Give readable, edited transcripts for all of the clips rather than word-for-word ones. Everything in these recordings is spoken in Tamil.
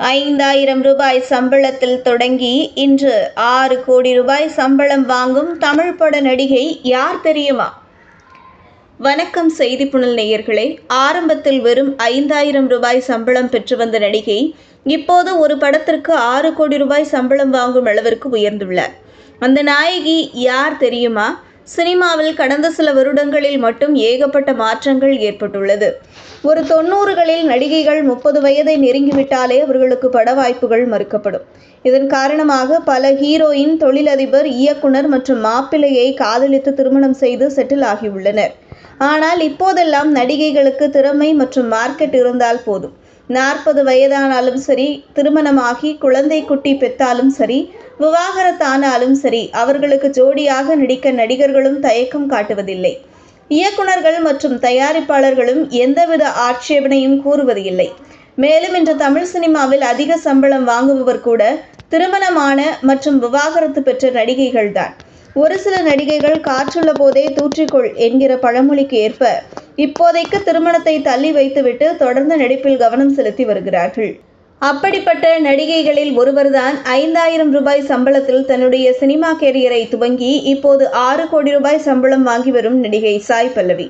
ரூபாய் 5,000 சம்பளத்தில் தொடங்கி இன்று 6 கோடி ரூபாய் சம்பளம் வாங்கும் தமிழ் பட நடிகை யார் தெரியுமா? வணக்கம் செய்திப்புனல் நேயர்களே. ஆரம்பத்தில் வெறும் 5,000 ரூபாய் சம்பளம் பெற்று வந்த நடிகை இப்போது ஒரு படத்திற்கு 6 கோடி ரூபாய் சம்பளம் வாங்கும் அளவிற்கு உயர்ந்துள்ளார். அந்த நாயகி யார் தெரியுமா? சினிமாவில் கடந்த சில வருடங்களில் மட்டும் ஏகப்பட்ட மாற்றங்கள் ஏற்பட்டுள்ளது. ஒரு 90களில் நடிகைகள் 30 வயதை நெருங்கிவிட்டாலே அவர்களுக்கு பட வாய்ப்புகள் மறுக்கப்படும். இதன் காரணமாக பல ஹீரோயின், தொழிலதிபர், இயக்குனர் மற்றும் மாப்பிள்ளையை காதலித்து திருமணம் செய்து செட்டில் ஆகியுள்ளனர். ஆனால் இப்போதெல்லாம் நடிகைகளுக்கு திறமை மற்றும் மார்க்கெட் இருந்தால் போதும். 40 வயதானாலும் சரி, திருமணமாகி குழந்தை குட்டி பெற்றாலும் சரி, விவாகரத்தானாலும் சரி, அவர்களுக்கு ஜோடியாக நடிக்க நடிகர்களும் தயக்கம் காட்டுவதில்லை. இயக்குனர்கள் மற்றும் தயாரிப்பாளர்களும் எந்தவித ஆட்சேபனையும் கூறுவது இல்லை. மேலும் இன்று தமிழ் சினிமாவில் அதிக சம்பளம் வாங்குபவர் கூட திருமணமான மற்றும் விவாகரத்து பெற்ற நடிகைகள்தான். ஒரு சில நடிகைகள் காற்றுள்ள போதே தூற்றிக்கொள் என்கிற பழமொழிக்கு ஏற்ப இப்போதைக்கு திருமணத்தை தள்ளி வைத்துவிட்டு தொடர்ந்து நடிப்பில் கவனம் செலுத்தி வருகிறார்கள். அப்படிப்பட்ட நடிகைகளில் ஒருவர்தான் 5,000 ரூபாய் சம்பளத்தில் தன்னுடைய சினிமா கேரியரை துவங்கி இப்போது 6 கோடி ரூபாய் சம்பளம் வாங்கி வரும் நடிகை சாய் பல்லவி.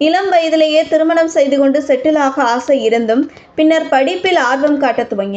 இளம் வயதிலேயே திருமணம் செய்து கொண்டு செட்டில் ஆக ஆசை இருந்தும் பின்னர் படிப்பில் ஆர்வம் காட்ட துவங்கினார்.